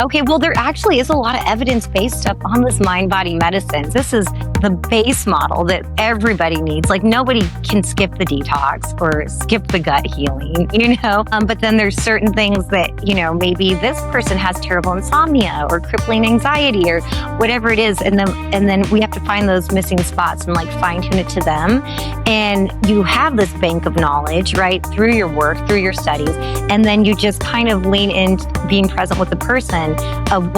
Okay, well, there actually is a lot of evidence-based stuff on this mind-body medicines. This is the base model that everybody needs. Like, nobody can skip the detox or skip the gut healing, But then there's certain things that, maybe this person has terrible insomnia or crippling anxiety or whatever it is. And then we have to find those missing spots and like fine-tune it to them. And you have this bank of knowledge, right, through your work, through your studies. And then you just kind of lean in being present with the person of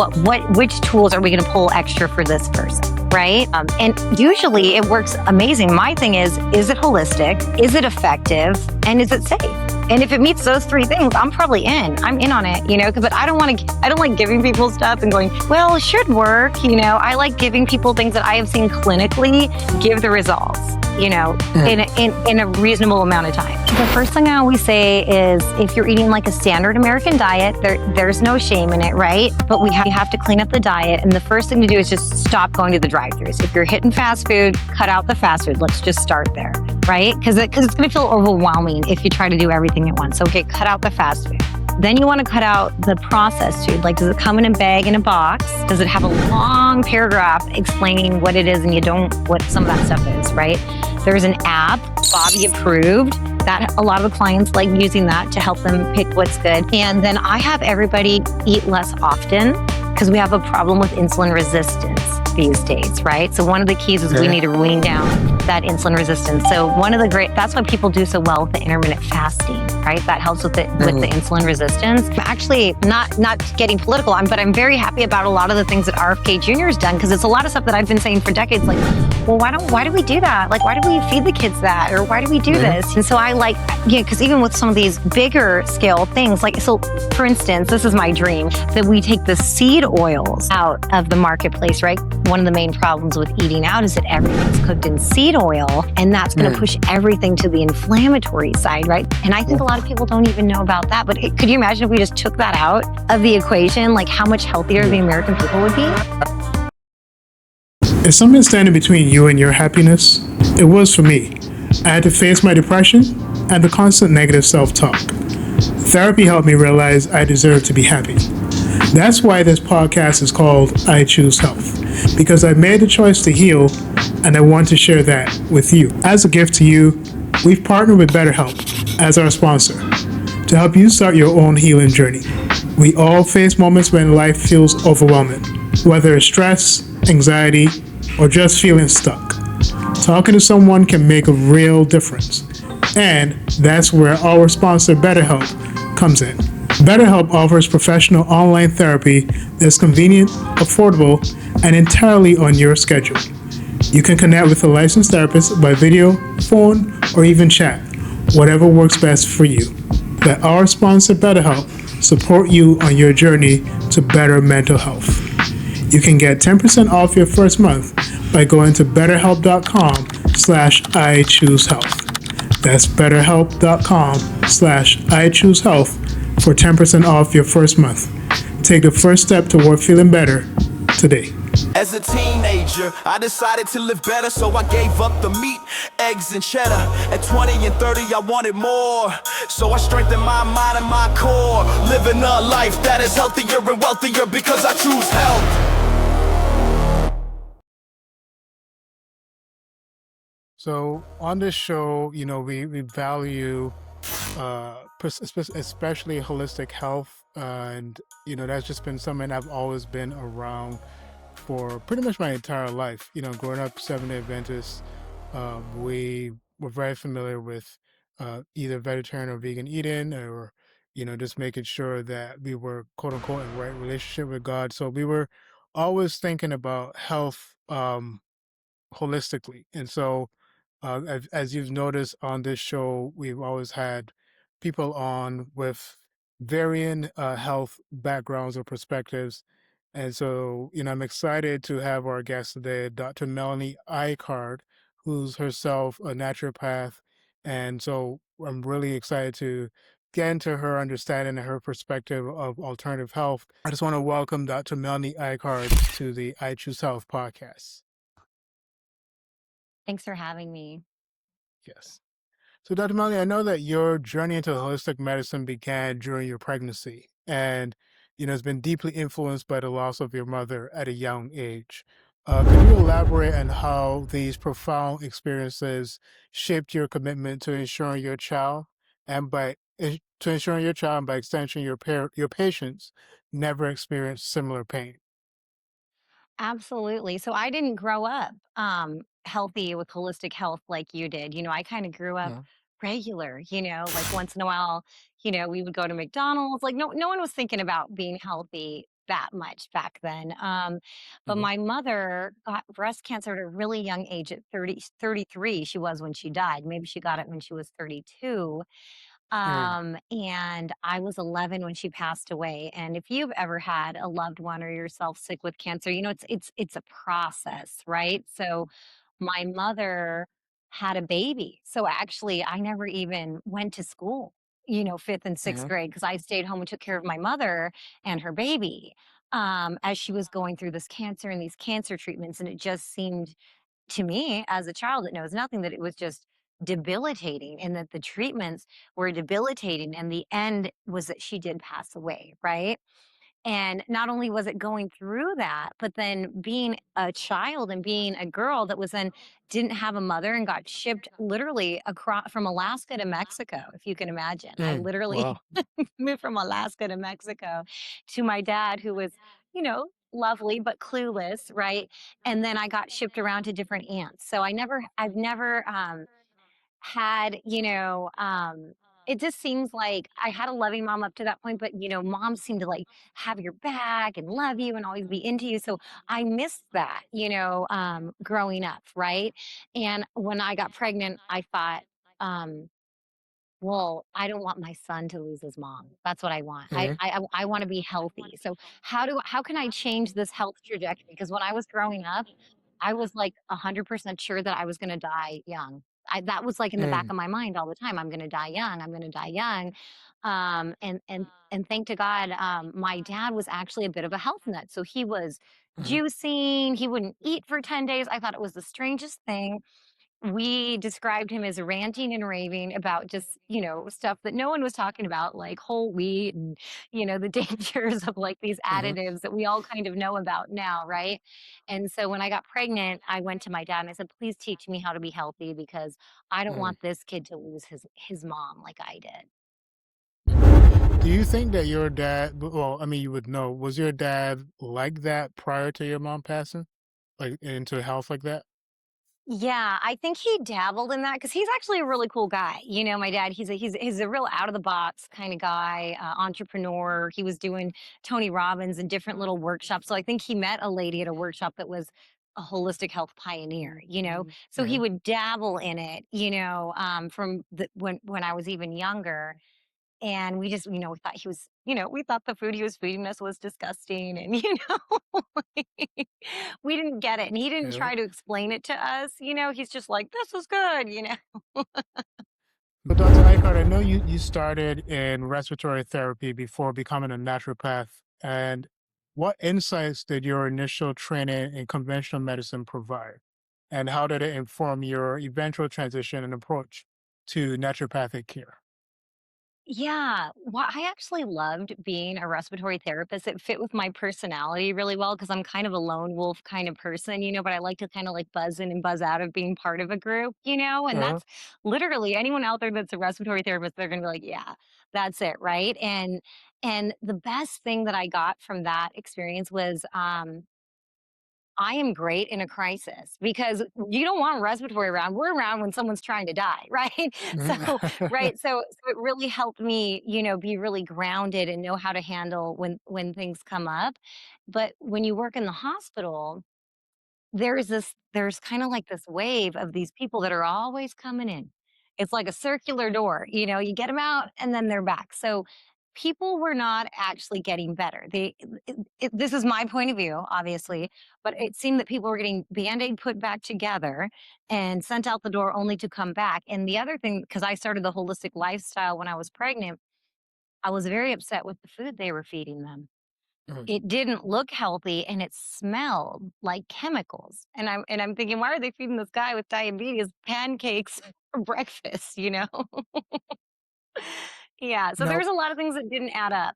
which tools are we going to pull extra for this person, right? And usually it works amazing. My thing is it holistic? Is it effective? And is it safe? And if it meets those three things, I'm probably in. I'm in on it, but I don't like giving people stuff and going, well, it should work. I like giving people things that I have seen clinically give the results, in a reasonable amount of time. The first thing I always say is if you're eating like a standard American diet, there's no shame in it, right? But we have to clean up the diet. And the first thing to do is just stop going to the drive-thrus. If you're hitting fast food, cut out the fast food. Let's just start there, right? Because it's going to feel overwhelming if you try to do everything at once. Okay, cut out the fast food. Then you want to cut out the processed food. Like, does it come in a bag, in a box? Does it have a long paragraph explaining what it is and what some of that stuff is, right? There's an app, Bobby approved, that a lot of the clients like using that to help them pick what's good. And then I have everybody eat less often because we have a problem with insulin resistance these days, right? So one of the keys is we need to wean down that insulin resistance. So that's why people do so well with the intermittent fasting, right? That helps with the insulin resistance. I'm actually not getting political, but I'm very happy about a lot of the things that RFK Jr. has done, because it's a lot of stuff that I've been saying for decades, like, well, why do we do that? Like, why do we feed the kids that? Or why do we do this? And so I like, because even with some of these bigger scale things, like, so for instance, this is my dream, that we take the seed oils out of the marketplace, right? One of the main problems with eating out is that everything's cooked in seed oil, and that's going to push everything to the inflammatory side, right? And I think a lot of people don't even know about that. But could you imagine if we just took that out of the equation, like how much healthier the American people would be? Is something standing between you and your happiness? It was for me. I had to face my depression and the constant negative self-talk. Therapy helped me realize I deserve to be happy. That's why this podcast is called I Choose Health, because I made the choice to heal, and I want to share that with you. As a gift to you, we've partnered with BetterHelp as our sponsor to help you start your own healing journey. We all face moments when life feels overwhelming, whether it's stress, anxiety, or just feeling stuck. Talking to someone can make a real difference, and that's where our sponsor BetterHelp comes in. BetterHelp offers professional online therapy that's convenient, affordable, and entirely on your schedule. You can connect with a licensed therapist by video, phone, or even chat, whatever works best for you. Let our sponsor BetterHelp support you on your journey to better mental health. You can get 10% off your first month by going to betterhelp.com/iChooseHealth. That's betterhelp.com/iChooseHealth for 10% off your first month. Take the first step toward feeling better today. As a teenager, I decided to live better, so I gave up the meat, eggs, and cheddar. At 20 and 30, I wanted more, so I strengthened my mind and my core. Living a life that is healthier and wealthier because I choose health. So on this show, we value especially holistic health, and that's just been something I've always been around for pretty much my entire life. Growing up Seventh-day Adventist, we were very familiar with either vegetarian or vegan eating, or just making sure that we were quote unquote in the right relationship with God. So we were always thinking about health holistically. And so as you've noticed on this show, we've always had people on with varying health backgrounds or perspectives. And so, I'm excited to have our guest today, Dr. Melanie Icard, who's herself a naturopath. And so I'm really excited to get into her understanding and her perspective of alternative health. I just want to welcome Dr. Melanie Icard to the I Choose Health podcast. Thanks for having me. Yes. So, Dr. Melanie, I know that your journey into holistic medicine began during your pregnancy. And, has been deeply influenced by the loss of your mother at a young age. Can you elaborate on how these profound experiences shaped your commitment to ensuring your child to ensuring your child and by extension your patients never experience similar pain? Absolutely. So I didn't grow up healthy with holistic health like you did. I kind of grew up Mhm. regular, like once in a while, we would go to McDonald's. Like no one was thinking about being healthy that much back then. But Mhm. my mother got breast cancer at a really young age at 33. She was when she died. Maybe she got it when she was 32. Mm. And I was 11 when she passed away. And if you've ever had a loved one or yourself sick with cancer, it's a process, right? So my mother had a baby. So actually, I never even went to school, fifth and sixth Mhm. grade, because I stayed home and took care of my mother and her baby as she was going through this cancer and these cancer treatments. And it just seemed to me as a child that knows nothing that it was just debilitating and that the treatments were debilitating and the end was that she did pass away, right? And not only was it going through that, but then being a child and being a girl that was then didn't have a mother and got shipped literally across from Alaska to Mexico, if you can imagine. I Mm. literally Wow. moved from Alaska to Mexico to my dad, who was, lovely but clueless, right? And then I got shipped around to different aunts. So I've never had, it just seems like I had a loving mom up to that point, but moms seem to like have your back and love you and always be into you. So I missed that, growing up, right? And when I got pregnant, I thought, um, well, I don't want my son to lose his mom. That's what I want. Mhm. I want to be healthy. So how can I change this health trajectory? Because when I was growing up, I was like 100% sure that I was going to die young. That was like in the back Mm. of my mind all the time. I'm going to die young. I'm going to die young. And thank to God, my dad was actually a bit of a health nut. So he was Mhm. juicing. He wouldn't eat for 10 days. I thought it was the strangest thing. We described him as ranting and raving about just, stuff that no one was talking about, like whole wheat and, the dangers of like these Mhm. additives that we all kind of know about now, right? And so when I got pregnant, I went to my dad and I said, please teach me how to be healthy because I don't Mm. want this kid to lose his mom like I did. Do you think that your dad, well, I mean, you would know, was your dad like that prior to your mom passing? Like into health like that? Yeah, I think he dabbled in that because he's actually a really cool guy. My dad, he's a real out of the box kind of guy, entrepreneur. He was doing Tony Robbins and different little workshops. So I think he met a lady at a workshop that was a holistic health pioneer. So he Mhm. would dabble in it, from when I was even younger. And we just, we thought he was, we thought the food he was feeding us was disgusting. And, we didn't get it. And he didn't Yeah. try to explain it to us. He's just like, this is good. But Dr. Icard, I know you started in respiratory therapy before becoming a naturopath. And what insights did your initial training in conventional medicine provide? And how did it inform your eventual transition and approach to naturopathic care? Yeah, well, I actually loved being a respiratory therapist. It fit with my personality really well because I'm kind of a lone wolf kind of person, but I like to kind of like buzz in and buzz out of being part of a group. And Uh-huh. that's literally anyone out there that's a respiratory therapist, they're gonna be like, yeah, that's it, right? And the best thing that I got from that experience was I am great in a crisis because you don't want respiratory around. We're around when someone's trying to die, right? So, Mhm. right. So it really helped me, be really grounded and know how to handle when things come up. But when you work in the hospital, there's kind of like this wave of these people that are always coming in. It's like a circular door, you get them out and then they're back. So people were not actually getting better. This is my point of view, obviously, but it seemed that people were getting band-aid put back together and sent out the door only to come back. And the other thing, because I started the holistic lifestyle when I was pregnant, I was very upset with the food they were feeding them. Mhm. It didn't look healthy and it smelled like chemicals. And I'm thinking, why are they feeding this guy with diabetes pancakes for breakfast? Yeah. So Now, there's a lot of things that didn't add up.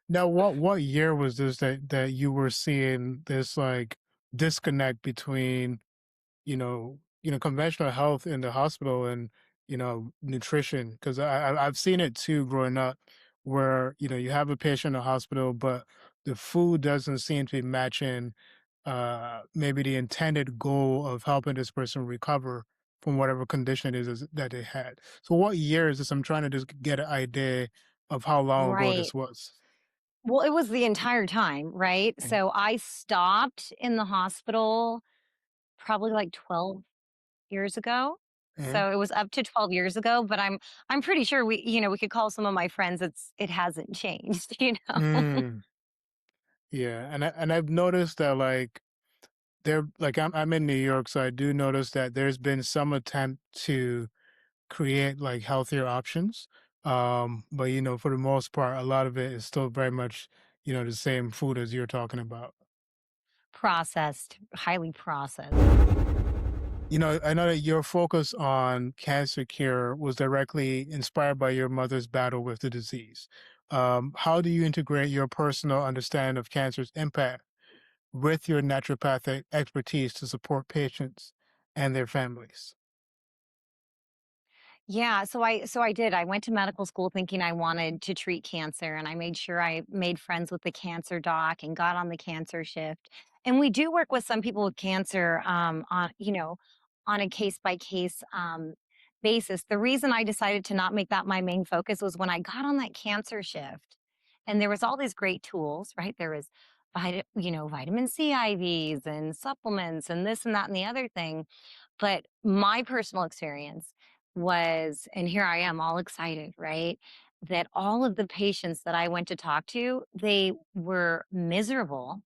now, what year was this that you were seeing this like disconnect between conventional health in the hospital and nutrition? Because I've seen it too growing up, where you have a patient in the hospital, but the food doesn't seem to be matching maybe the intended goal of helping this person recover from whatever condition it is that they had. So what year is this? I'm trying to just get an idea of how long ago Right. this was. Well, it was the entire time, right? Mm. So I stopped in the hospital probably like 12 years ago. Mhm. So it was up to 12 years ago, but I'm pretty sure we could call some of my friends, it hasn't changed, you know. Mm, yeah, and I've noticed that like there like I'm in New York, so I do notice that there's been some attempt to create like healthier options. But for the most part, a lot of it is still very much the same food as you're talking about. Processed, highly processed. I know that your focus on cancer cure was directly inspired by your mother's battle with the disease. How do you integrate your personal understanding of cancer's impact with your naturopathic expertise to support patients and their families? Yeah, so I did. I went to medical school thinking I wanted to treat cancer, and I made sure I made friends with the cancer doc and got on the cancer shift. And we do work with some people with cancer on a case by case basis. The reason I decided to not make that my main focus was when I got on that cancer shift, and there was all these great tools, right? There was vitamin C IVs and supplements and this and that and the other thing. But my personal experience was, and here I am all excited, right? That all of the patients that I went to talk to, they were miserable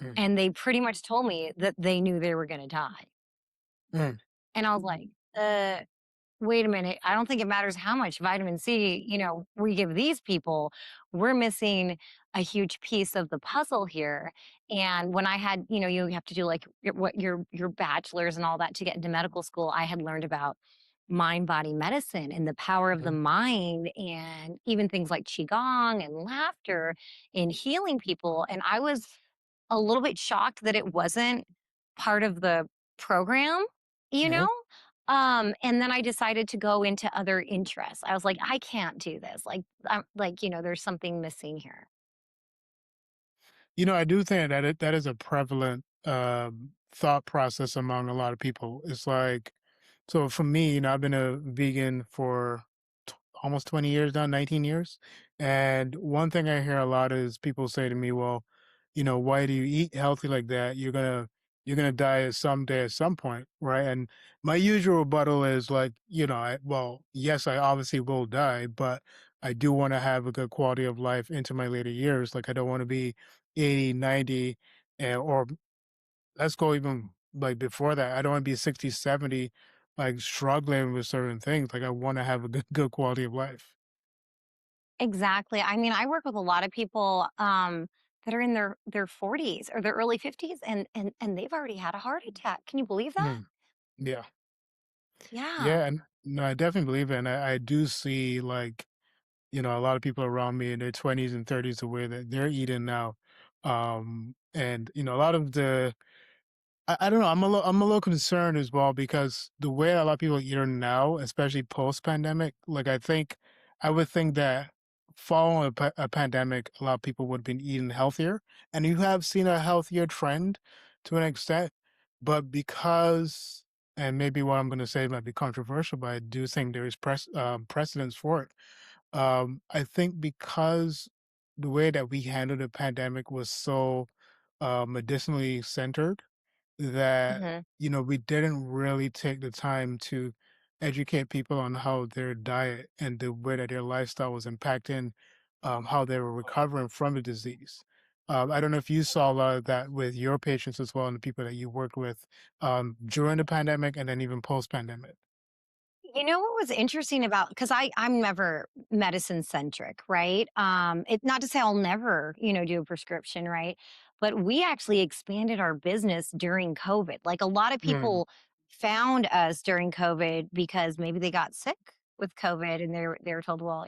Mm, and they pretty much told me that they knew they were going to die. mm, And I was like, wait a minute. I don't think it matters how much vitamin C, we give these people. We're missing a huge piece of the puzzle here. And when I had, you have to do like your bachelor's and all that to get into medical school, I had learned about mind body medicine and the power of the mm. mind and even things like qigong and laughter in healing people. And I was a little bit shocked that it wasn't part of the program, you know? Mhm. And then I decided to go into other interests. I was like, I can't do this. Like, there's something missing here. I do think that is a prevalent thought process among a lot of people. It's like, so for me, I've been a vegan for almost 20 years now, 19 years. And one thing I hear a lot is people say to me, well, why do you eat healthy like that? You're gonna die someday at some point, right? And my usual rebuttal is like, well, yes, I obviously will die, but I do want to have a good quality of life into my later years. Like I don't want to be 80, 90, or let's go even like before that. I don't want to be 60, 70, like struggling with certain things. Like I want to have a good quality of life. Exactly. I mean, I work with a lot of people that are in their 40s or their early 50s and they've already had a heart attack. Can you believe that? Mm, yeah. Yeah. Yeah. And no, I definitely believe it. And I do see like, a lot of people around me in their 20s and 30s, the way that they're eating now. And, a lot of I don't know. I'm a little concerned as well because the way a lot of people are eating now, especially post pandemic, like I would think that following a pandemic, a lot of people would have been eating healthier, and you have seen a healthier trend to an extent. But because, and maybe what I'm going to say might be controversial, but I do think there is precedence for it. I think because the way that we handled the pandemic was so medicinally centered that Hmm. we didn't really take the time to educate people on how their diet and the way that their lifestyle was impacting how they were recovering from the disease. I don't know if you saw a lot of that with your patients as well and the people that you worked with during the pandemic and then even post pandemic. You know what was interesting about, because I'm never medicine centric, right? It not to say I'll never, do a prescription, right? But we actually expanded our business during COVID. Like a lot of Mm, people found us during COVID because maybe they got sick with COVID, and they were told, well,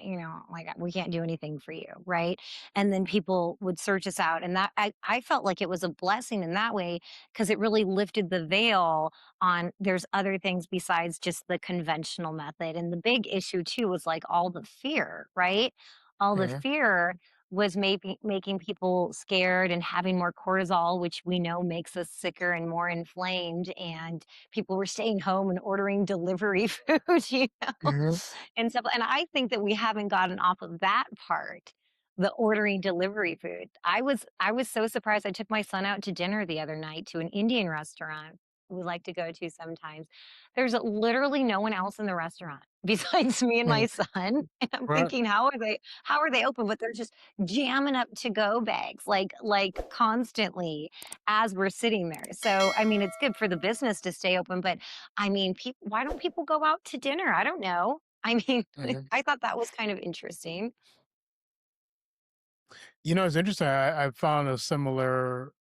like, we can't do anything for you, right? And then people would search us out, and that I felt like it was a blessing in that way, because it really lifted the veil on there's other things besides just the conventional method. And the big issue too was like all the fear, right? All the Mhm. fear was making people scared and having more cortisol, which we know makes us sicker and more inflamed. And people were staying home and ordering delivery food, Mhm. and stuff. And I think that we haven't gotten off of that part, the ordering delivery food. I was so surprised. I took my son out to dinner the other night to an Indian restaurant we like to go to sometimes. There's literally no one else in the restaurant besides me and my Mhm. son. And I'm Right. thinking, how are they open? But they're just jamming up to go bags like constantly as we're sitting there. So I mean, it's good for the business to stay open, but I mean, people, why don't people go out to dinner? I don't know. I mean, Mhm. I thought that was kind of interesting. It's interesting. I found a similar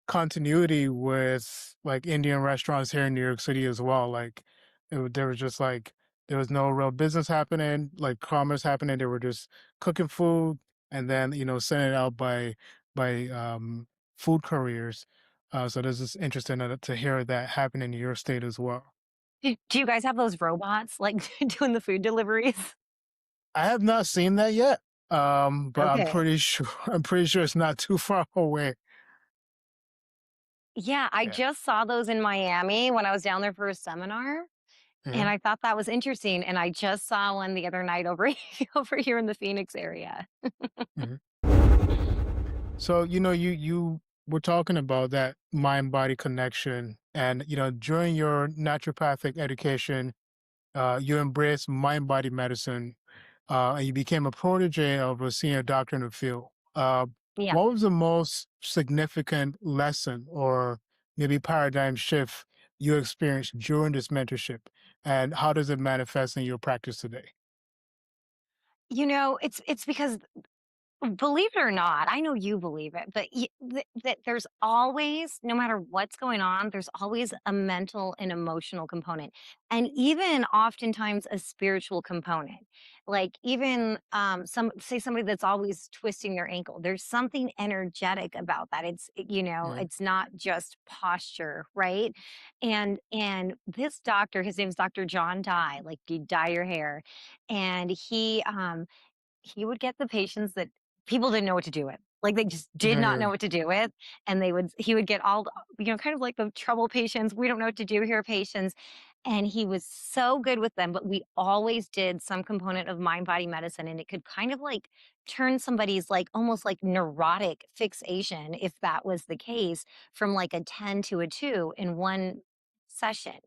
continuity with like Indian restaurants here in New York City as well. Like there was just like there was no real business happening, like commerce happening. They were just cooking food and then sending it out by food couriers. So this is interesting to hear that happen in your state as well. Do you guys have those robots like doing the food deliveries? I have not seen that yet, but I'm Okay. pretty sure I'm pretty sure it's not too far away. Yeah, I Yeah. just saw those in Miami when I was down there for a seminar, and Mhm. I thought that was interesting, and I just saw one the other night over over here in the Phoenix area. Mhm. So, you were talking about that mind body connection, and during your naturopathic education, you embraced mind body medicine, and you became a protege of a senior doctor in the field. Yeah. What was the most significant lesson or maybe paradigm shift you experienced during this mentorship, and how does it manifest in your practice today? It's because, believe it or not, I know you believe it, but that there's always, no matter what's going on, there's always a mental and emotional component, and even oftentimes a spiritual component. Like even somebody that's always twisting their ankle. There's something energetic about that. Mhm. It's not just posture, right? And this doctor, his name's Dr. John Dye. Like you dye your hair, and he would get the patients that people didn't know what to do with. Like they just did not know Mhm. what to do with. And he would get all, kind of like the trouble patients. We don't know what to do here patients. And he was so good with them, but we always did some component of mind body medicine. And it could kind of like turn somebody's like almost like neurotic fixation, if that was the case, from like a 10 to a 2 in one session.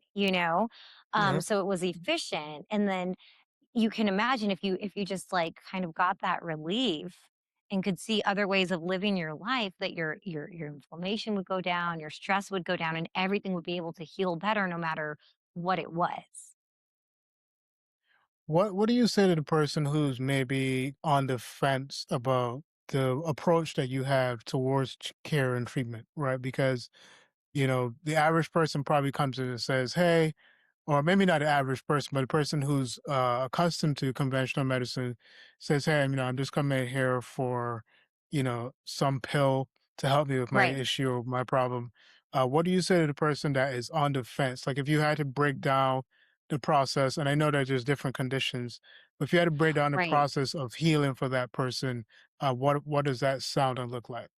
Mhm. So it was efficient. And then you can imagine if you just like kind of got that relief and could see other ways of living your life, that your inflammation would go down, your stress would go down, and everything would be able to heal better no matter what it was. What do you say to the person who's maybe on the fence about the approach that you have towards care and treatment, right? Because the average person probably comes in and says, "Hey," or maybe not the average person, but a person who's accustomed to conventional medicine says, "Hey, I'm just coming in here for, some pill to help me with my Right. issue or my problem." What do you say to the person that is on the fence? Like if you had to break down the process, and I know that there's different conditions, but if you had to break down the Right. process of healing for that person, what does that sound and look like?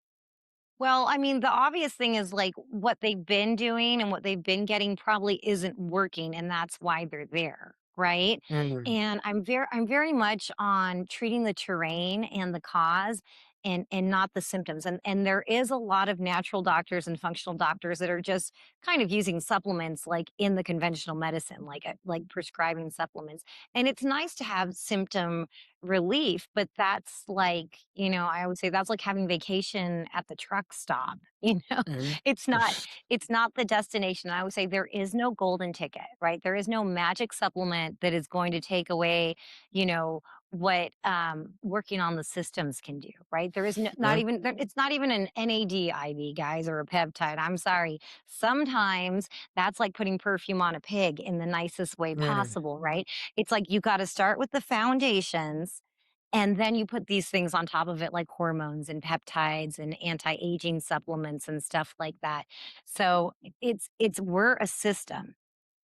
Well, I mean, the obvious thing is like what they've been doing and what they've been getting probably isn't working, and that's why they're there, right? Mm, And I'm very much on treating the terrain and the cause, and not the symptoms. And there is a lot of natural doctors and functional doctors that are just kind of using supplements like in the conventional medicine, like prescribing supplements. And it's nice to have symptom relief, but that's like, I would say that's like having vacation at the truck stop. mm, It's not it's not the destination. I would say there is no golden ticket, right? There is no magic supplement that is going to take away, you know, what working on the systems can do, right? There is not Uh, even it's not even an NAD IV, guys, or a peptide. I'm sorry. Sometimes that's like putting perfume on a pig in the nicest way mm, possible, right? It's like you got to start with the foundations and then you put these things on top of it, like hormones and peptides and anti-aging supplements and stuff like that. So we're a system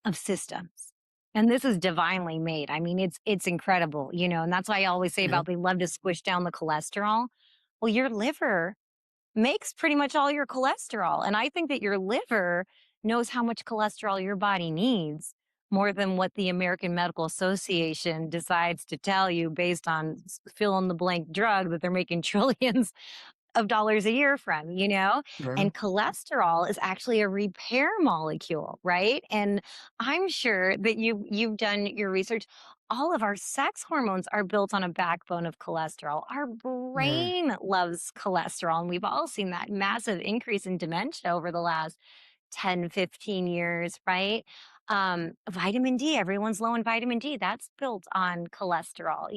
of systems. And this is divinely made. I mean, it's incredible, and that's why I always say yeah. about they love to squish down the cholesterol. Well, your liver makes pretty much all your cholesterol. And I think that your liver knows how much cholesterol your body needs more than what the American Medical Association decides to tell you based on fill in the blank drug that they're making trillions of dollars a year from, Uh, and cholesterol is actually a repair molecule, right? And I'm sure that you've done your research. All of our sex hormones are built on a backbone of cholesterol. Our mm, brain loves cholesterol, and we've all seen that massive increase in dementia over the last 10, 15 years, right? Vitamin D, everyone's low in vitamin D. That's built on cholesterol,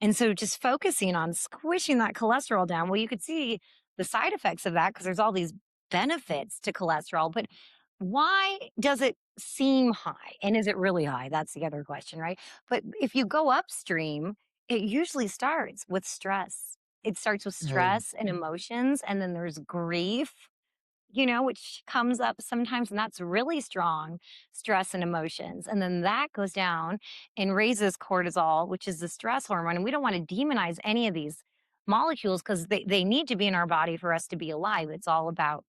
and so just focusing on squishing that cholesterol down, well, you could see the side effects of that because there's all these benefits to cholesterol. But why does it seem high? And is it really high? That's the other question, right? But if you go upstream, it usually starts with stress. It starts with mm, stress and emotions, and then there's grief, which comes up sometimes, and that's really strong stress and emotions. And then that goes down and raises cortisol, which is the stress hormone. And we don't want to demonize any of these molecules because they need to be in our body for us to be alive. It's all about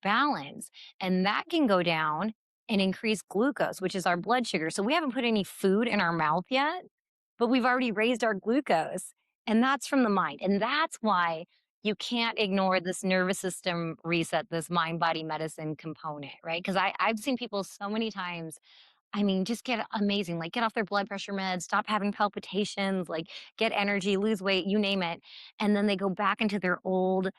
balance. And that can go down and increase glucose, which is our blood sugar. So we haven't put any food in our mouth yet, but we've already raised our glucose. And that's from the mind. And that's why you can't ignore this nervous system reset, this mind body medicine component, right? Because I've seen people so many times, I mean, just get amazing, like get off their blood pressure meds, stop having palpitations, like get energy, lose weight, you name it. And then they go back into their old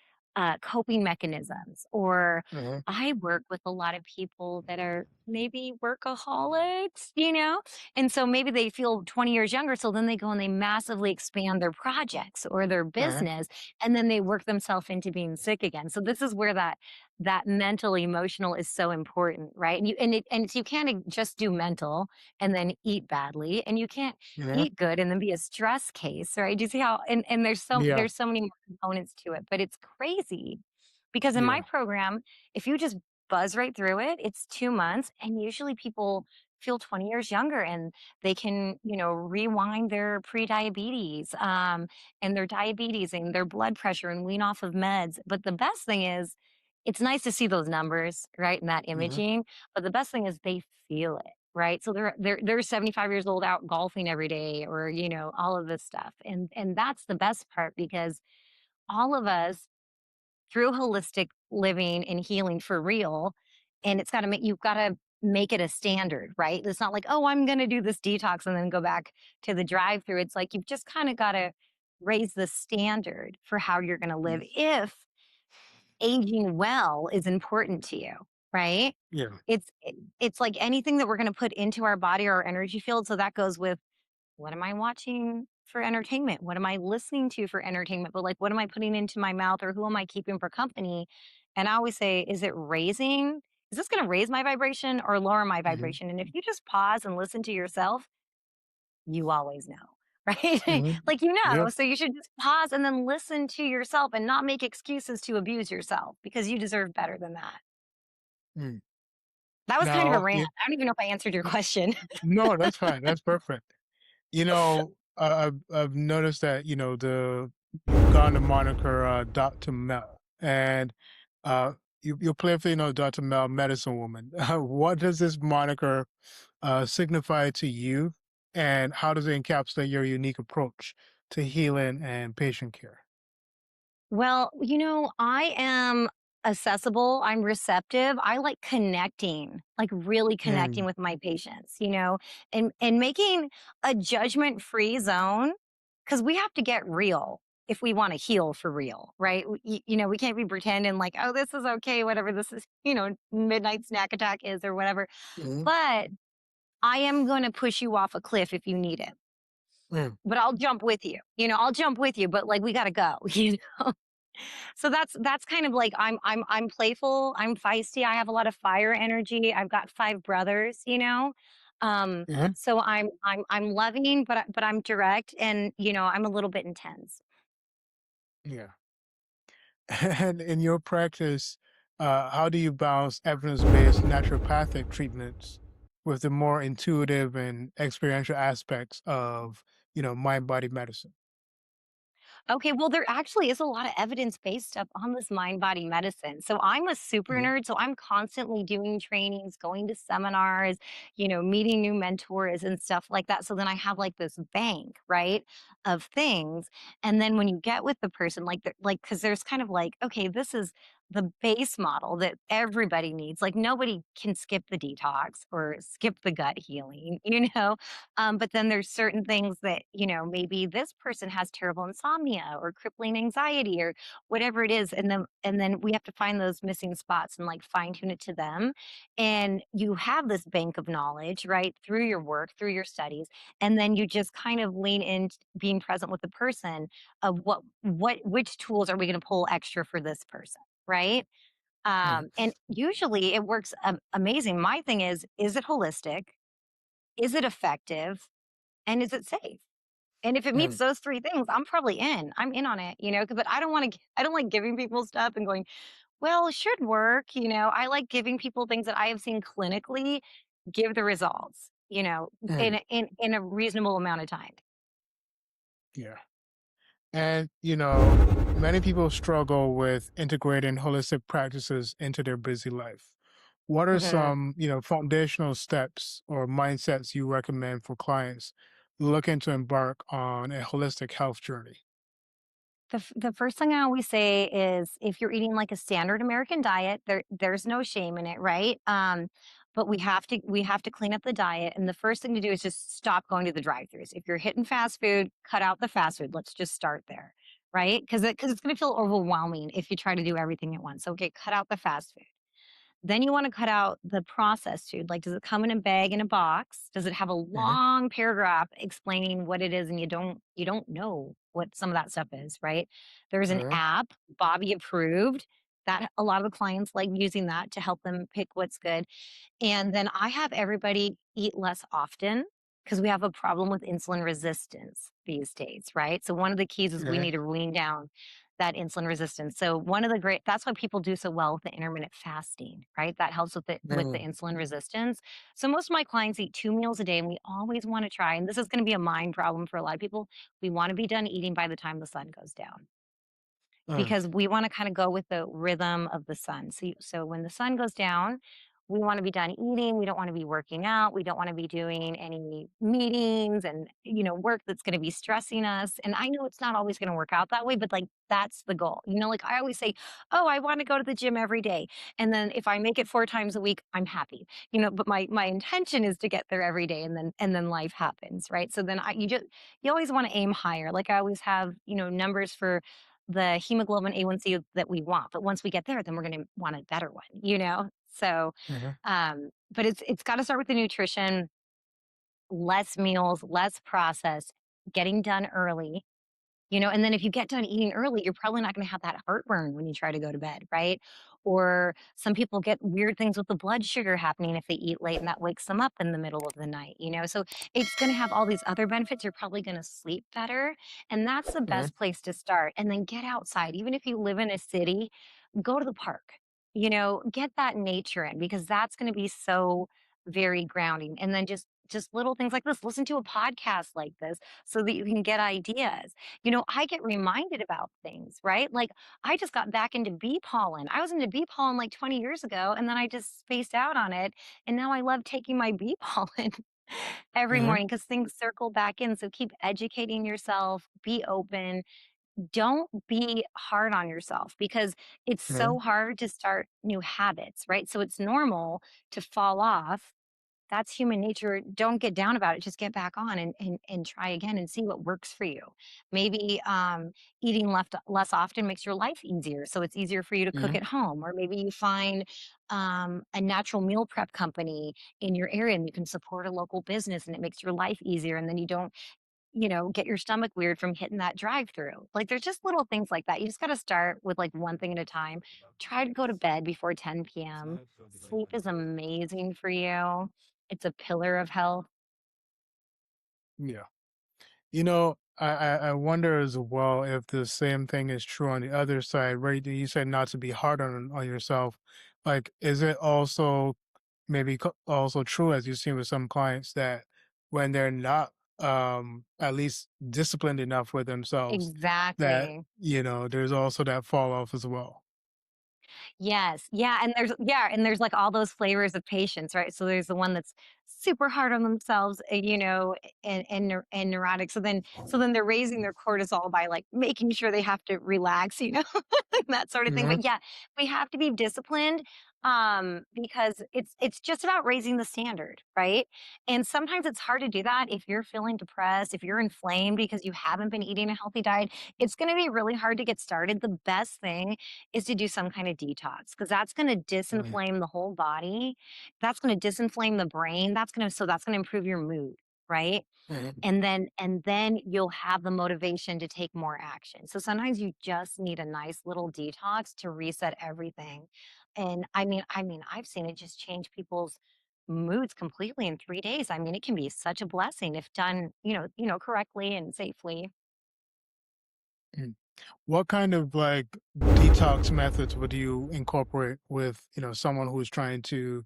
coping mechanisms. Or uh, I work with a lot of people that are maybe workaholics, and so maybe they feel 20 years younger. So then they go and they massively expand their projects or their uh, business, and then they work themselves into being sick again. So this is where that mental emotional is so important, right? And you can't just do mental and then eat badly, and you can't yeah. eat good and then be a stress case, right? Do you see how and Yeah. there's so many more components to it, but it's crazy because in my Yeah. program, if you just buzz right through it, it's 2 months, and usually people feel 20 years younger, and they can, rewind their pre-diabetes, and their diabetes and their blood pressure and wean off of meds. But the best thing is, it's nice to see those numbers, right, in that Uh, imaging. But the best thing is they feel it, right? So they're 75 years old out golfing every day, or all of this stuff, and that's the best part because all of us through holistic living and healing for real. And you've got to make it a standard, right? It's not like, oh, I'm going to do this detox and then go back to the drive through. It's like, you've just kind of got to raise the standard for how you're going to live mm, if aging well is important to you, right? yeah. It's like anything that we're going to put into our body or our energy field. So that goes with, what am I watching for entertainment? What am I listening to for entertainment? But like, what am I putting into my mouth, or who am I keeping for company? And I always say, is this going to raise my vibration or lower my Mhm, vibration? And if you just pause and listen to yourself, you always know, right? mhm. Like, Yep. so you should just pause and then listen to yourself and not make excuses to abuse yourself because you deserve better than that. Mm. That was kind of a Now, rant. I don't even know if I answered your question. no, that's fine. That's perfect. I've noticed that you've gotten the moniker Dr. Mel, and you're playfully Dr. Mel, medicine woman. What does this moniker signify to you, and how does it encapsulate your unique approach to healing and patient care? Well, I am accessible. I'm receptive. I like connecting, like really connecting Mm, with my patients, and making a judgment-free zone because we have to get real if we want to heal for real, right? We can't be pretending like, oh, this is okay, whatever this is, midnight snack attack is or whatever. mm, But I am going to push you off a cliff if you need it. Mm. but I'll jump with you. I'll jump with you, but like we got to go, So that's kind of like I'm playful, I'm feisty, I have a lot of fire energy. I've got 5 brothers, Um Mhm. so I'm loving, but I'm direct, and I'm a little bit intense. Yeah. And in your practice, how do you balance evidence-based naturopathic treatments with the more intuitive and experiential aspects of, mind-body medicine? Okay, well, there actually is a lot of evidence-based stuff on this mind-body medicine. So I'm a super Mhm. nerd, so I'm constantly doing trainings, going to seminars, meeting new mentors and stuff like that. So then I have like this bank, right, of things. And then when you get with the person, because there's kind of like, okay, this is the base model that everybody needs. Like nobody can skip the detox or skip the gut healing, but then there's certain things that, maybe this person has terrible insomnia or crippling anxiety or whatever it is. And then we have to find those missing spots and like fine tune it to them. And you have this bank of knowledge, right? Through your work, through your studies. And then you just kind of lean into being present with the person of which tools are we going to pull extra for this person, right? Mhm. And usually it works amazing. My thing is it holistic? Is it effective? And is it safe? And if it meets Mhm. those 3 things, I'm probably in. I'm in on it, but I don't like giving people stuff and going, "Well, it should work," I like giving people things that I have seen clinically give the results, Mhm. in a reasonable amount of time. Yeah. And, many people struggle with integrating holistic practices into their busy life. What are Mhm. some, foundational steps or mindsets you recommend for clients looking to embark on a holistic health journey? The first thing I always say is if you're eating like a standard American diet, there's no shame in it, right? But we have to clean up the diet, and the first thing to do is just stop going to the drive-throughs. If you're hitting fast food, cut out the fast food. Let's just start there, right? Because it's going to feel overwhelming if you try to do everything at once. Okay, cut out the fast food. Then you wanna cut out the processed food, like, does it come in a bag, in a box? Does it have a Mhm. long paragraph explaining what it is and you don't know what some of that stuff is, right? There's an Mhm. app, Bobby approved, that a lot of the clients like using that to help them pick what's good. And then I have everybody eat less often because we have a problem with insulin resistance these days, right? So one of the keys is we Mhm. need to wean down that insulin resistance. So one of the great that's why people do so well with the intermittent fasting, right? That helps with the Mhm. insulin resistance. So most of my clients eat 2 meals a day, and we always want to try, and this is going to be a mind problem for a lot of people. We want to be done eating by the time the sun goes down Mhm. because we wanna kinda go with the rhythm of the sun. So when the sun goes down, we wanna be done eating, we don't wanna be working out, we don't wanna be doing any meetings and, work that's gonna be stressing us, and I know it's not always gonna work out that way, but, like, that's the goal. Like, I always say, "Oh, I wanna go to the gym every day," and then if I make it 4 times a week, I'm happy, but my intention is to get there every day, and then life happens, right? So then you always wanna aim higher. Like, I always have, numbers for the hemoglobin A1C that we want. But once we get there, then we're going to want a better one. So, Mhm. but it's got to start with the nutrition, less meals, less processed, getting done early, and then if you get done eating early, you're probably not going to have that heartburn when you try to go to bed, right? Or some people get weird things with the blood sugar happening if they eat late and that wakes them up in the middle of the night. So it's going to have all these other benefits. You're probably going to sleep better. And that's the Mhm. best place to start. And then get outside. Even if you live in a city, go to the park, get that nature in because that's going to be so very grounding. And then just little things like this, listen to a podcast like this so that you can get ideas. I get reminded about things, right? Like I just got back into bee pollen. I was into bee pollen like 20 years ago, and then I just spaced out on it. And now I love taking my bee pollen every Mhm. morning because things circle back in. So keep educating yourself, be open. Don't be hard on yourself because it's so Mhm. hard to start new habits, right? So it's normal to fall off. That's human nature. Don't get down about it. Just get back on and try again and see what works for you. Maybe eating less often makes your life easier. So it's easier for you to cook Mhm. at home. Or maybe you find a natural meal prep company in your area and you can support a local business and it makes your life easier. And then you don't get your stomach weird from hitting that drive-through. Like there's just little things like that. You just got to start with like one thing at a time. Try to go to bed before 10 p.m. Sleep is amazing for you. It's a pillar of health. Yeah. I wonder as well if the same thing is true on the other side, right? You said not to be hard on yourself. Like, is it also maybe also true, as you've seen with some clients, that when they're not at least disciplined enough with themselves, that, Exactly. there's also that fall off as well? Yes. Yeah, and there's like all those flavors of patience, right? So there's the one that's super hard on themselves, and neurotic. So then they're raising their cortisol by like making sure they have to relax, that sort of thing. Hmm. But yeah, we have to be disciplined because it's just about raising the standard, right? And sometimes it's hard to do that if you're feeling depressed, if you're inflamed because you haven't been eating a healthy diet. It's going to be really hard to get started. The best thing is to do some kind of detox because that's going to disinflame the whole body. That's going to disinflame the brain. That's going to improve your mood, right? Hmm. And then you'll have the motivation to take more action. So sometimes you just need a nice little detox to reset everything. And I mean, I've seen it just change people's moods completely in 3 days. I mean, it can be such a blessing if done, correctly and safely. What kind of like detox methods would you incorporate with, someone who's trying to,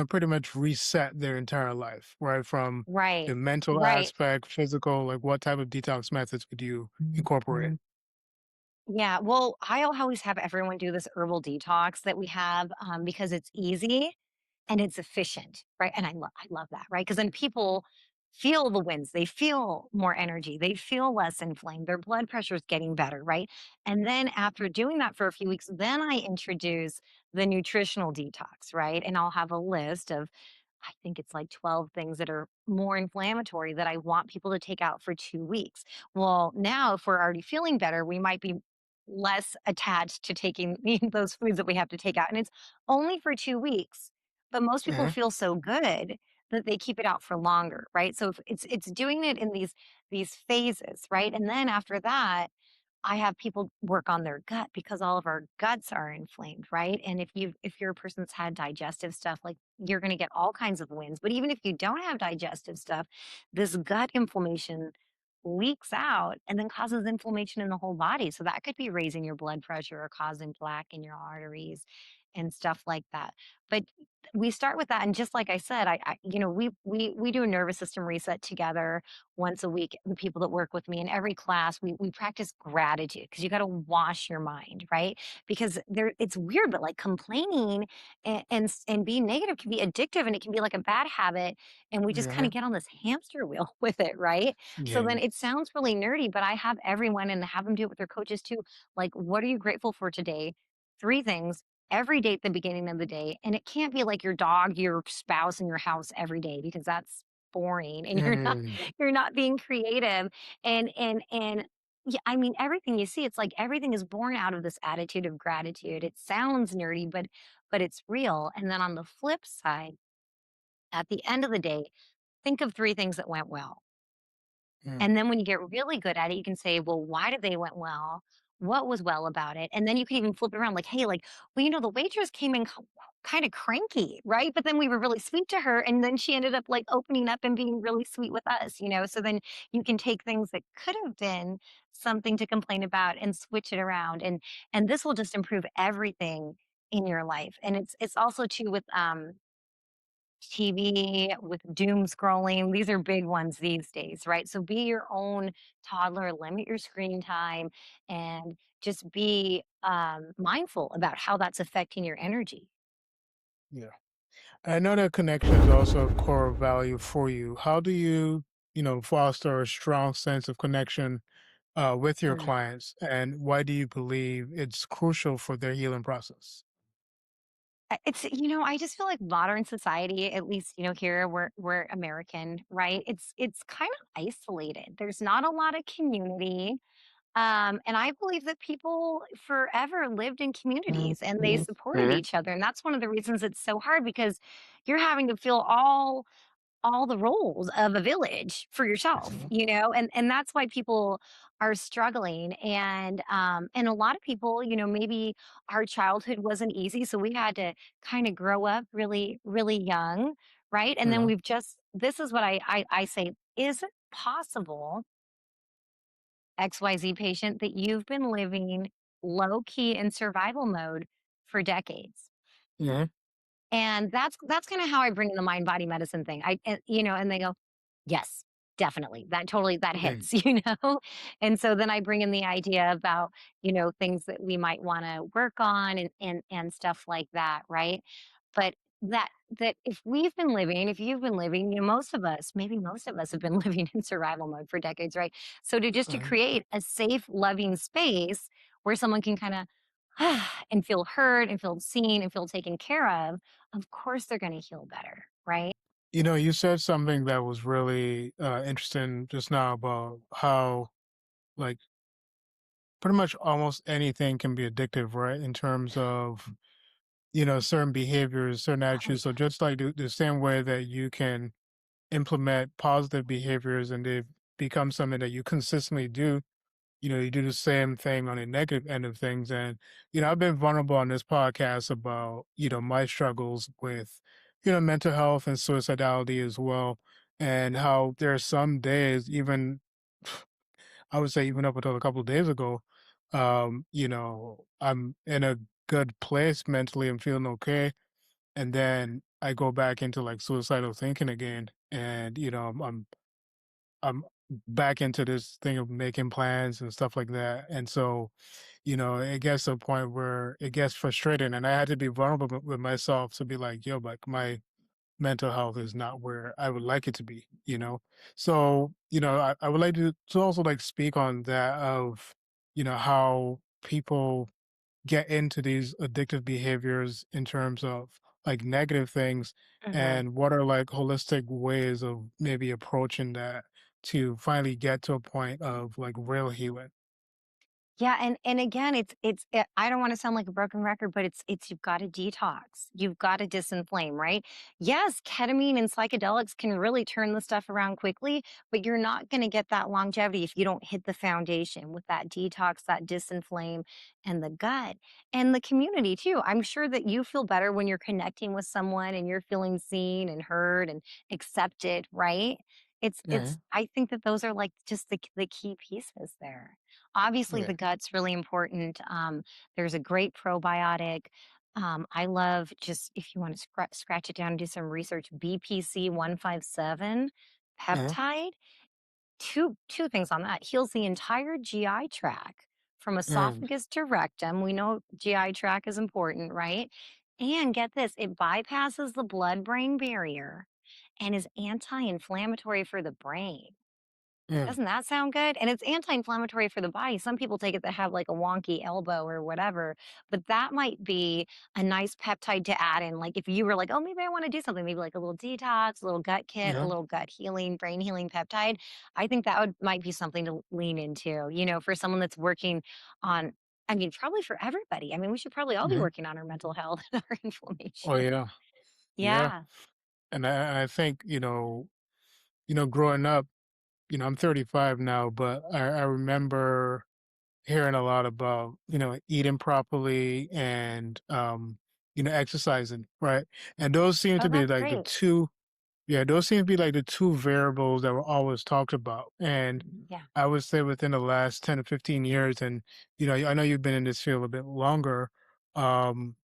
pretty much reset their entire life, right? From Right. the mental Right. aspect, physical, like what type of detox methods would you incorporate? Yeah, well, I'll always have everyone do this herbal detox that we have because it's easy and it's efficient, right? And I love that, right? Because then people feel the wins, they feel more energy, they feel less inflamed, their blood pressure is getting better, right? And then after doing that for a few weeks, then I introduce the nutritional detox, right? And I'll have a list of, I think it's like 12 things that are more inflammatory that I want people to take out for 2 weeks. Well, now if we're already feeling better, we might be less attached to taking those foods that we have to take out. And it's only for 2 weeks, but most people Hmm. feel so good that they keep it out for longer, right? So if it's doing it in these phases, right? And then after that, I have people work on their gut because all of our guts are inflamed, right? And if you're a person that's had digestive stuff, like you're going to get all kinds of wins. But even if you don't have digestive stuff, this gut inflammation leaks out and then causes inflammation in the whole body. So that could be raising your blood pressure or causing plaque in your arteries and stuff like that. But we start with that, and just like I said, we do a nervous system reset together once a week. The people that work with me in every class, we practice gratitude because you got to wash your mind, right? Because it's weird, but like complaining and being negative can be addictive, and it can be like a bad habit, and we just kind of Hmm. get on this hamster wheel with it, right? So then Yeah. it sounds really nerdy, but I have everyone and have them do it with their coaches too. Like, what are you grateful for today? Three things every day at the beginning of the day. And it can't be like your dog, your spouse, and your house every day because that's boring and you're not Mm. you're not being creative. And yeah, I mean everything you see, it's like everything is born out of this attitude of gratitude. It sounds nerdy, but it's real. And then on the flip side, at the end of the day, think of three things that went well. Mm. And then when you get really good at it, you can say, well, why did they went well? What was well about it? And then you can even flip it around like, hey, like, well, the waitress came in kind of cranky, right? But then we were really sweet to her. And then she ended up like opening up and being really sweet with us. So then you can take things that could have been something to complain about and switch it around. And this will just improve everything in your life. And it's also too with TV, with doom scrolling. These are big ones these days, right? So be your own toddler, limit your screen time, and just be mindful about how that's affecting your energy. Yeah. I know that connection is also a core value for you. How do you, foster a strong sense of connection with your Mm. clients, and why do you believe it's crucial for their healing process? I just feel like modern society, at least, here we're American, right? It's kind of isolated. There's not a lot of community. And I believe that people forever lived in communities and they supported each other. And that's one of the reasons it's so hard because you're having to feel all all the roles of a village for yourself, Mhm. you know, and that's why people are struggling. And a lot of people, you know, maybe our childhood wasn't easy, so we had to kind of grow up really, really young, right? And then Yeah. we've just this is what I say, is it possible, XYZ patient, that you've been living low key in survival mode for decades? Yeah. And that's kinda how I bring in the mind body medicine thing. You know, and they go, "Yes, definitely. That totally that Mm. hits," you know? And so then I bring in the idea about, you know, things that we might wanna work on and stuff like that, right? But that if you've been living, you know, most of us, maybe most of us have been living in survival mode for decades, right? So to Right. create a safe, loving space where someone can kinda and feel heard and feel seen and feel taken care of course they're gonna heal better, right? You know, you said something that was really interesting just now about how, like, pretty much almost anything can be addictive, right? In terms of, you know, certain behaviors, certain Oh, attitudes. So just like the same way that you can implement positive behaviors and they become something that you consistently do, you know, you do the same thing on the negative end of things. And, you know, I've been vulnerable on this podcast about, you know, my struggles with, you know, mental health and suicidality as well. And how there are some days, even I would say even up until a couple of days ago, you know, I'm in a good place mentally, I'm feeling okay. And then I go back into like suicidal thinking again. And, you know, I'm back into this thing of making plans and stuff like that. And so, you know, it gets to a point where it gets frustrating, and I had to be vulnerable with myself to be like, yo, like my mental health is not where I would like it to be, you know? So, you know, I would like to also like speak on that of, you know, how people get into these addictive behaviors in terms of like negative things, mhm. and what are like holistic ways of maybe approaching that to finally get to a point of like real healing. Yeah, and again, I don't wanna sound like a broken record, but it's you've gotta detox. You've gotta disinflame, right? Yes, ketamine and psychedelics can really turn the stuff around quickly, but you're not gonna get that longevity if you don't hit the foundation with that detox, that disinflame, and the gut, and the community too. I'm sure that you feel better when you're connecting with someone and you're feeling seen and heard and accepted, right? Yeah. I think that those are, like, just the key pieces there. Obviously, Yeah. the gut's really important. There's a great probiotic. I love just if you want to scratch it down and do some research, BPC 157 Uh-huh. peptide. Two things on that. Heals the entire GI tract from Mm, esophagus to rectum. We know GI tract is important, right? And get this, it bypasses the blood-brain barrier and is anti-inflammatory for the brain. mm, Doesn't that sound good? And it's anti-inflammatory for the body. Some people take it that have like a wonky elbow or whatever, but that might be a nice peptide to add in. Like if you were like, oh, maybe I want to do something, maybe like a little detox, a little gut kit, a yeah. little gut healing, brain healing peptide. I think that might be something to lean into, you know, for someone that's working on, I mean, probably for everybody. I mean, we should probably all be Hmm. working on our mental health and our Oh inflammation. yeah. Yeah. Yeah. And I think, you know, growing up, you know, I'm 35 now, but I remember hearing a lot about, you know, eating properly and, you know, exercising, right? And those seem Oh, to be that's like the great. two, yeah, those seem to be like the two variables that were always talked about. And Yeah. I would say within the last 10 to 15 years, and, you know, I know you've been in this field a bit longer. Um,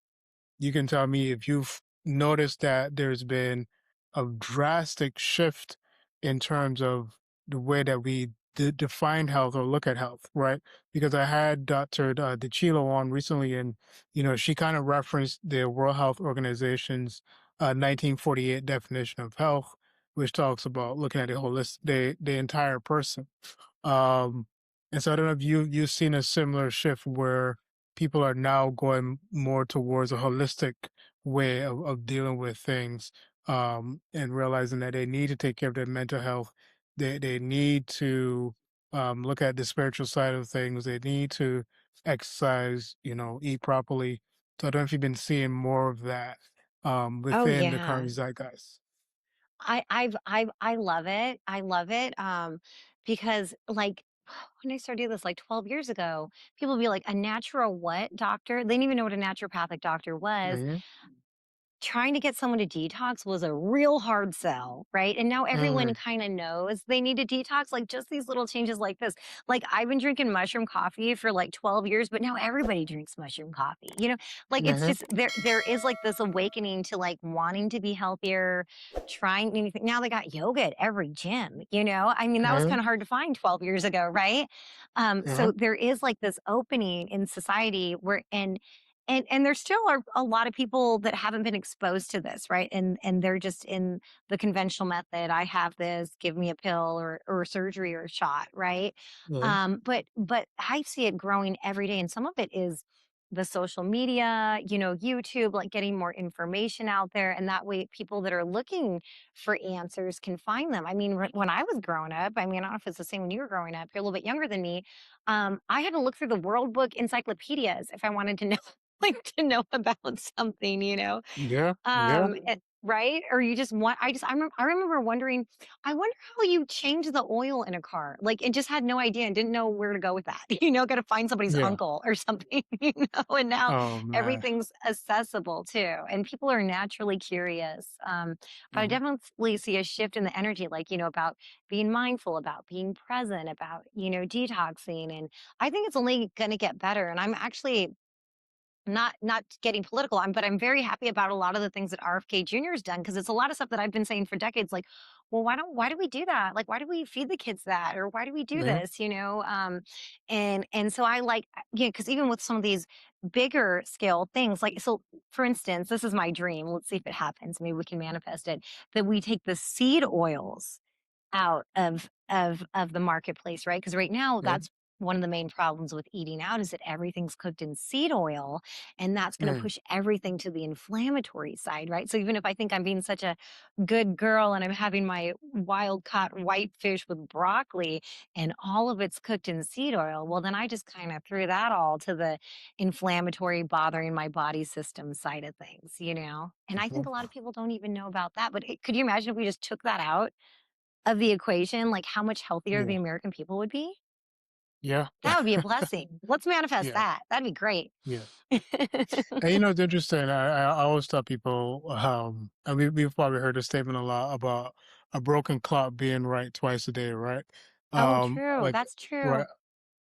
you can tell me if you've noticed that there's been a drastic shift in terms of the way that we define health or look at health, right? Because I had Dr. DeCillo on recently, and you know she kind of referenced the World Health Organization's 1948 definition of health, which talks about looking at the entire person. Um, and so I don't know if you've seen a similar shift where people are now going more towards a holistic way of dealing with things, and realizing that they need to take care of their mental health. They need to look at the spiritual side of things. They need to exercise, you know, eat properly. So I don't know if you've been seeing more of that Oh, within the yeah. current zeitgeist. I love it. I love it. Because like when I started doing this like 12 years ago, people would be like, a natural what doctor? They didn't even know what a naturopathic doctor was. Mhm. Trying to get someone to detox was a real hard sell, right? And now everyone Mhm. kind of knows they need to detox, like just these little changes like this. Like I've been drinking mushroom coffee for like 12 years, but now everybody drinks mushroom coffee. Like it's Mhm. just there is like this awakening to like wanting to be healthier, trying anything. Now they got yoga at every gym, you know? I mean, that was kind Mhm. of hard to find 12 years ago, right? So Mhm. there is like this opening in society where and there still are a lot of people that haven't been exposed to this, right? And they're just in the conventional method. I have this, give me a pill or surgery or a shot, right? Mhm. But I see it growing every day, and some of it is the social media, YouTube, like getting more information out there, and that way people that are looking for answers can find them. I mean, when I was growing up, I mean, I don't know if it's the same when you were growing up. You're a little bit younger than me. I had to look through the World Book encyclopedias if I wanted to know like to know about something, Yeah. Yeah. right? Or you just want, I remember wondering, I wonder how you change the oil in a car. Like, and just had no idea and didn't know where to go with that. Got to find somebody's Yeah. uncle or something, and now Oh man. everything's accessible too. And people are naturally curious. But I Mhm. definitely see a shift in the energy, like, about being mindful, about being present, about, detoxing. And I think it's only going to get better. And I'm actually, not getting political, but I'm very happy about a lot of the things that RFK Jr. has done because it's a lot of stuff that I've been saying for decades. Like, well, why do we do that? Like, why do we feed the kids that, or why do we do Mhm. this? And so I like, because even with some of these bigger scale things, like so, for instance, this is my dream. Let's see if it happens. Maybe we can manifest it. That we take the seed oils out of the marketplace, right? Because right now Mhm. that's one of the main problems with eating out is that everything's cooked in seed oil, and that's going to Mhm. push everything to the inflammatory side, right? So even if I think I'm being such a good girl and I'm having my wild caught whitefish with broccoli and all of it's cooked in seed oil, well then I just kind of threw that all to the inflammatory bothering my body system side of things. And I think Mhm. a lot of people don't even know about that, but could you imagine if we just took that out of the equation, like how much healthier the Yeah. American people would be? Yeah. That would be a blessing. Let's manifest Yeah. that. That'd be great. Yeah. And it's interesting. I always tell people, and we've probably heard this statement a lot about a broken clock being right twice a day, right? Oh, true. Like, That's true. right.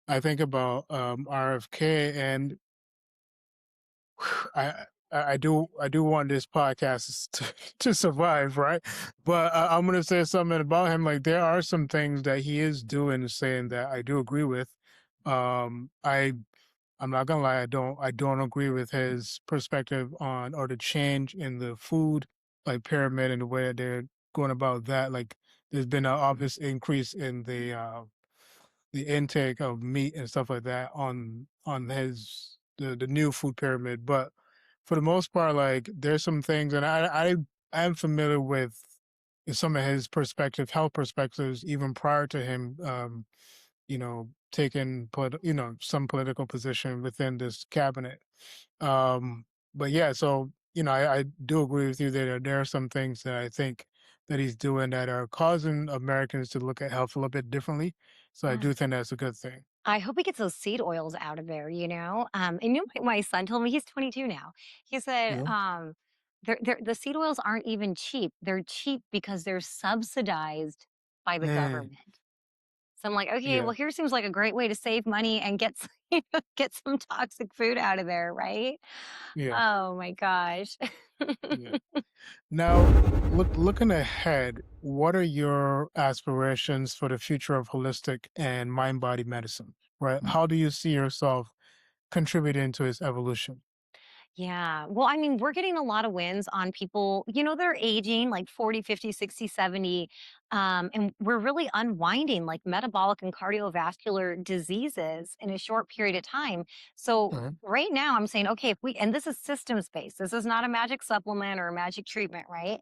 I think about RFK, and I I do want this podcast to survive, right? But I'm gonna say something about him. Like there are some things that he is doing, and saying that I do agree with. I'm not gonna lie, I don't agree with his perspective on or the change in the food like pyramid and the way that they're going about that. Like there's been an obvious increase in the intake of meat and stuff like that on the new food pyramid. But for the most part, like there's some things, and I am familiar with some of his health perspectives, even prior to him, taking some political position within this cabinet. But yeah, so I do agree with you that there are some things that I think that he's doing that are causing Americans to look at health a little bit differently. So I Yeah. do think that's a good thing. I hope he gets those seed oils out of there. And my son told me he's 22 now. He said, Yeah. the seed oils aren't even cheap. They're cheap because they're subsidized by the Mm, government. So I'm like, okay, yeah. well, here seems like a great way to save money and get get some toxic food out of there, right? Yeah. Oh my gosh. Yeah. Now, looking ahead, what are your aspirations for the future of holistic and mind body medicine? Right? How do you see yourself contributing to its evolution? Yeah. Well, I mean, we're getting a lot of wins on people, they're aging like 40, 50, 60, 70. And we're really unwinding like metabolic and cardiovascular diseases in a short period of time. So Mhm. right now I'm saying, okay, and this is systems based, this is not a magic supplement or a magic treatment, right?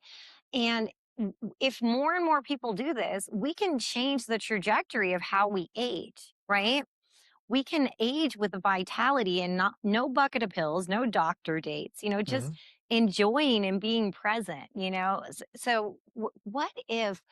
And if more and more people do this, we can change the trajectory of how we age, right? We can age with vitality and no bucket of pills, no doctor dates, just Mhm. enjoying and being present, you know? So what if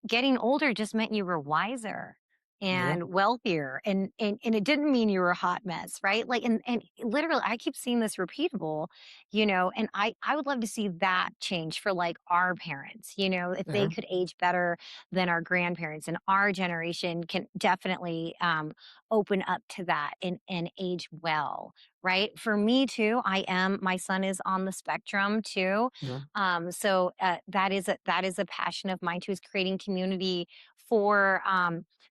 getting older just meant you were wiser Yeah. and wealthier and it didn't mean you were a hot mess, right? Like and literally I keep seeing this repeatable, you know, and I would love to see that change for like our parents, you know, if they Yeah. could age better than our grandparents, and our generation can definitely open up to that and age well, right? For me too, my son is on the spectrum too. Yeah. That is a passion of mine too, is creating community for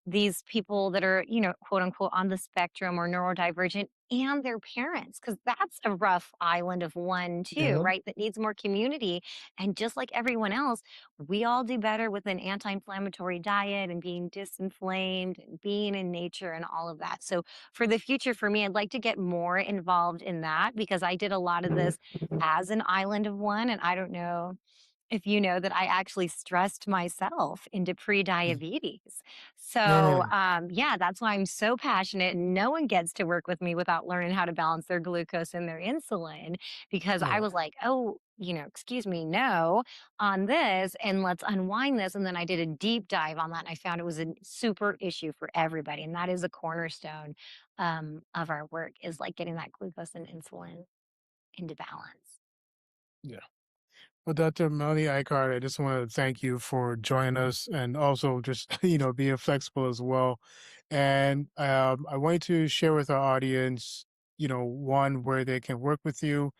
these people that are, you know, quote unquote on the spectrum or neurodivergent, and their parents, because that's a rough island of one too, Yeah. right? That needs more community. And just like everyone else, we all do better with an anti-inflammatory diet and being disinflamed and being in nature and all of that. So for the future, for me, I'd like to get more involved in that, because I did a lot of this as an island of one. And I don't know if you know that I actually stressed myself into pre-diabetes. So, Yeah. yeah, that's why I'm so passionate. And no one gets to work with me without learning how to balance their glucose and their insulin, because I Yeah. was like, oh, you know, excuse me, no, on this, and let's unwind this. And then I did a deep dive on that, and I found it was a super issue for everybody. And that is a cornerstone of our work, is like getting that glucose and insulin into balance. Yeah. Well, Dr. Melanie Icard, I just want to thank you for joining us, and also just, being flexible as well. And I wanted to share with our audience, one, where they can work with you,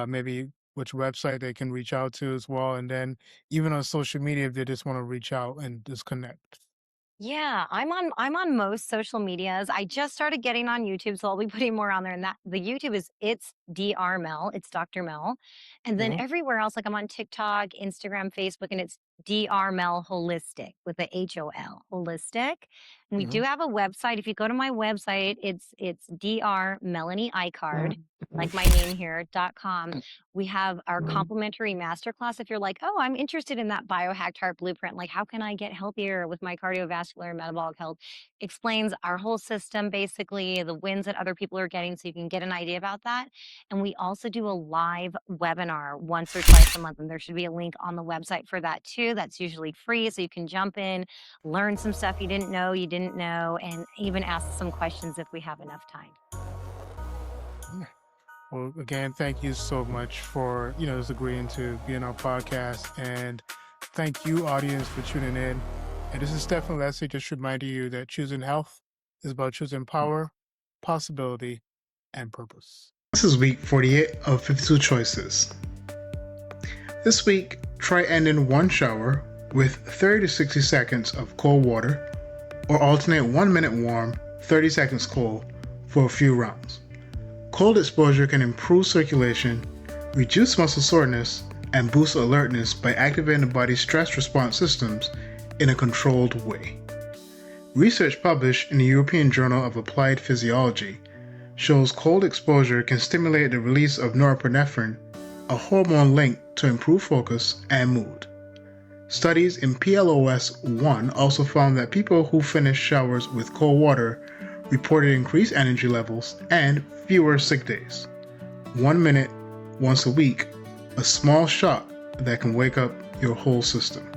maybe which website they can reach out to as well. And then even on social media, if they just want to reach out and just connect. Yeah, I'm on most social medias. I just started getting on YouTube, so I'll be putting more on there. And that the YouTube is it's Dr. Mel, it's Dr. Mel. And then Yeah. everywhere else, like I'm on TikTok, Instagram, Facebook, and it's Dr. Mel Holistic with a HOL, Holistic. And we Yeah. do have a website. If you go to my website, it's Dr. Melanie Icard, like my name here.com. We have our complimentary masterclass. If you're like, oh, I'm interested in that biohacked heart blueprint, like how can I get healthier with my cardiovascular and metabolic health? Explains our whole system, basically the wins that other people are getting, so you can get an idea about that. And we also do a live webinar once or twice a month, and there should be a link on the website for that too. That's usually free, so you can jump in, learn some stuff you didn't know, and even ask some questions if we have enough time. Well, again, thank you so much for, just agreeing to be on our podcast. And thank you, audience, for tuning in. And this is Stefan Lessie, just reminding you that choosing health is about choosing power, possibility, and purpose. This is week 48 of 52 choices. This week, try ending one shower with 30 to 60 seconds of cold water, or alternate 1 minute warm, 30 seconds cold for a few rounds. Cold exposure can improve circulation, reduce muscle soreness, and boost alertness by activating the body's stress response systems in a controlled way. Research published in the European Journal of Applied Physiology shows cold exposure can stimulate the release of norepinephrine, a hormone linked to improve focus and mood. Studies in PLOS-1 also found that people who finished showers with cold water reported increased energy levels and fewer sick days. 1 minute, once a week, a small shot that can wake up your whole system.